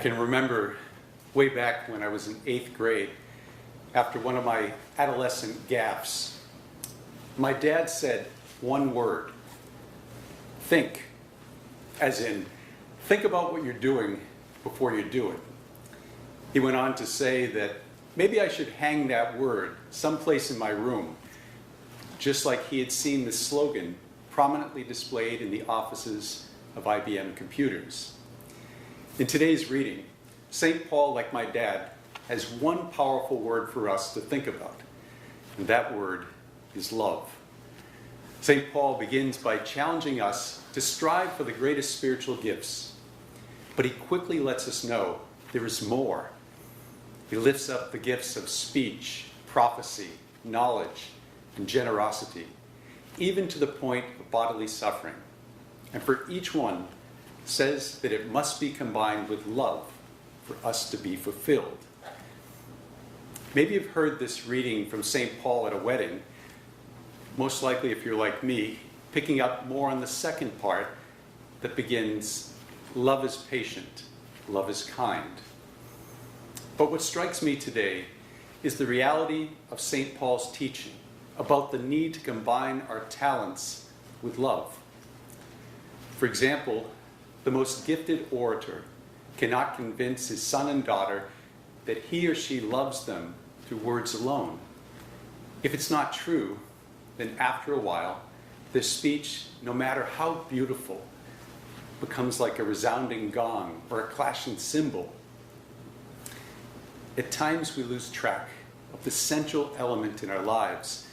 can remember way back when I was in 8th grade, after one of my adolescent gaffes, my dad said one word: think. As in, think about what you're doing before you do it. He went on to say that maybe I should hang that word someplace in my room, just like he had seen the slogan prominently displayed in the offices of IBM computers. In today's reading, St. Paul, like my dad, has one powerful word for us to think about, and that word is love. St. Paul begins by challenging us to strive for the greatest spiritual gifts, but he quickly lets us know there is more. He lifts up the gifts of speech, prophecy, knowledge, and generosity, even to the point of bodily suffering. And for each one, says that it must be combined with love for us to be fulfilled. Maybe you've heard this reading from St. Paul at a wedding, most likely if you're like me, picking up more on the second part that begins, love is patient, love is kind. But what strikes me today is the reality of St. Paul's teaching about the need to combine our talents with love. For example, the most gifted orator cannot convince his son and daughter that he or she loves them through words alone. If it's not true, then after a while, their speech, no matter how beautiful, becomes like a resounding gong or a clashing cymbal. At times we lose track of the central element in our lives,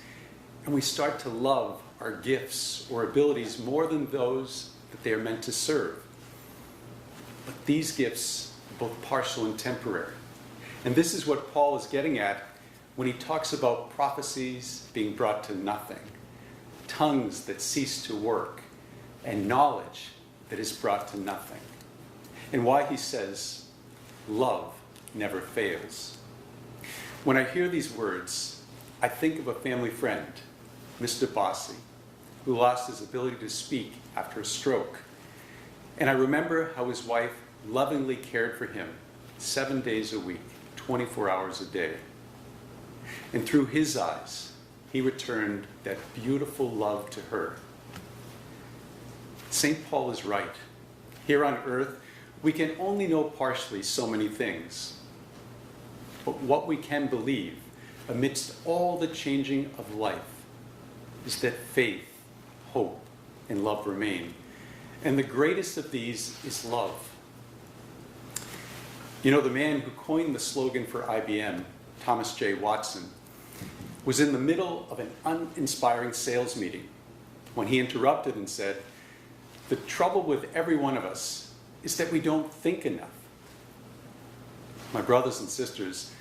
and we start to love our gifts or abilities more than those that they are meant to serve. But these gifts are both partial and temporary. And this is what Paul is getting at when he talks about prophecies being brought to nothing, tongues that cease to work, and knowledge that is brought to nothing. And why he says, love never fails. When I hear these words, I think of a family friend, Mr. Bossy, who lost his ability to speak after a stroke. And I remember how his wife lovingly cared for him 7 days a week, 24 hours a day. And through his eyes, he returned that beautiful love to her. St. Paul is right. Here on earth, we can only know partially so many things. But what we can believe amidst all the changing of life is that faith, hope, and love remain. And the greatest of these is love. You know, the man who coined the slogan for IBM, Thomas J. Watson, was in the middle of an uninspiring sales meeting when he interrupted and said, "The trouble with every one of us is that we don't think enough." My brothers and sisters,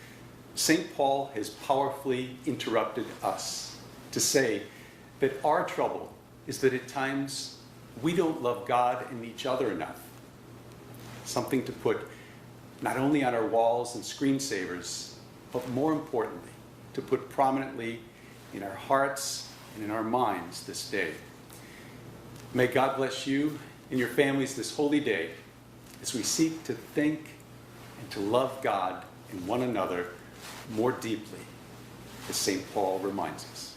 St. Paul has powerfully interrupted us to say that our trouble is that at times we don't love God and each other enough. Something to put not only on our walls and screensavers, but more importantly, to put prominently in our hearts and in our minds this day. May God bless you and your families this holy day as we seek to think and to love God and one another more deeply, as St. Paul reminds us.